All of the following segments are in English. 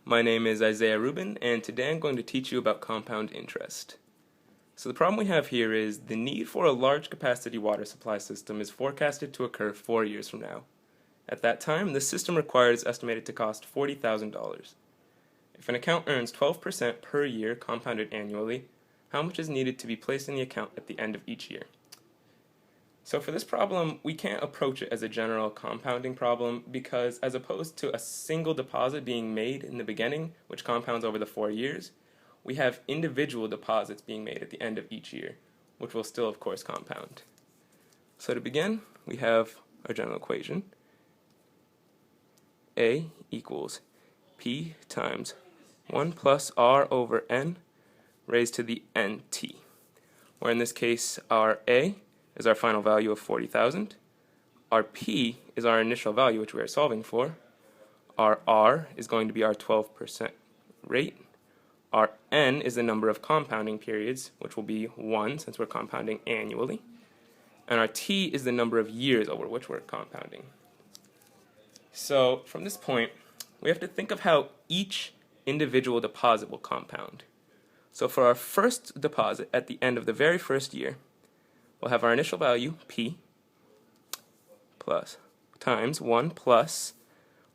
My name is Isaiah Rubin, and today I'm going to teach you about compound interest. So the problem we have here is the need for a large capacity water supply system is forecasted to occur 4 years from now. At that time, the system required is estimated to cost $40,000. If an account earns 12% per year compounded annually, how much is needed to be placed in the account at the end of each year? So for this problem, we can't approach it as a general compounding problem because as opposed to a single deposit being made in the beginning, which compounds over the 4 years, we have individual deposits being made at the end of each year, which will still, of course, compound. So to begin, we have our general equation. A equals P times 1 plus R over N raised to the NT, where in this case our A is our final value of 40,000, our P is our initial value which we are solving for, our R is going to be our 12% rate, our N is the number of compounding periods, which will be 1 since we're compounding annually, and our T is the number of years over which we're compounding. So from this point, we have to think of how each individual deposit will compound. So for our first deposit at the end of the very first year, we'll have our initial value, P, plus times 1 plus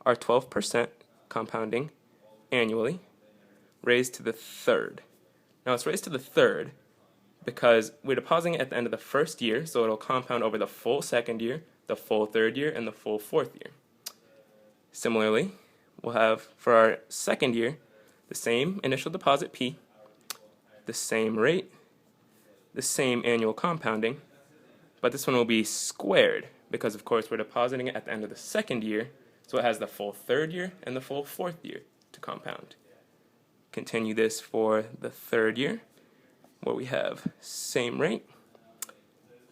our 12% compounding annually, raised to the third. Now it's raised to the third because we're depositing it at the end of the first year, so it'll compound over the full second year, the full third year, and the full fourth year. Similarly, we'll have for our second year the same initial deposit P, the same rate, the same annual compounding, but this one will be squared because of course we're depositing it at the end of the second year, so it has the full third year and the full fourth year to compound. Continue this for the third year, where we have same rate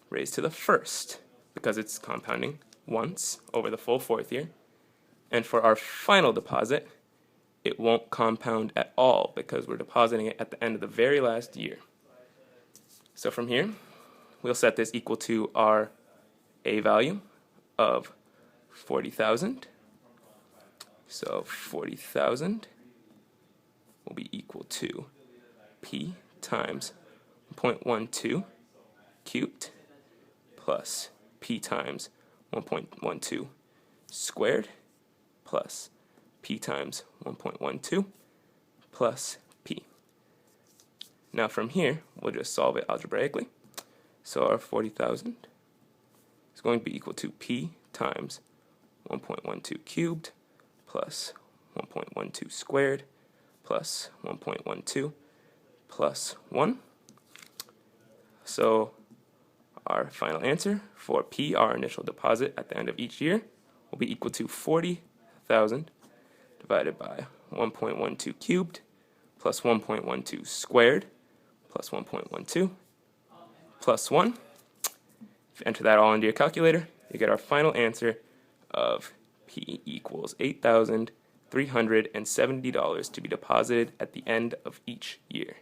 raised to the first because it's compounding once over the full fourth year, and for our final deposit it won't compound at all because we're depositing it at the end of the very last year. So from here, we'll set this equal to our A value of 40,000. So 40,000 will be equal to P times 1.12 cubed plus P times 1.12 squared plus P times 1.12 plus P. Now from here, we'll just solve it algebraically. So our 40,000 is going to be equal to P times 1.12 cubed plus 1.12 squared plus 1.12 plus 1. So our final answer for P, our initial deposit at the end of each year, will be equal to 40,000 divided by 1.12 cubed plus 1.12 squared plus 1.12 plus 1. If you enter that all into your calculator, you get our final answer of P equals $8,370 to be deposited at the end of each year.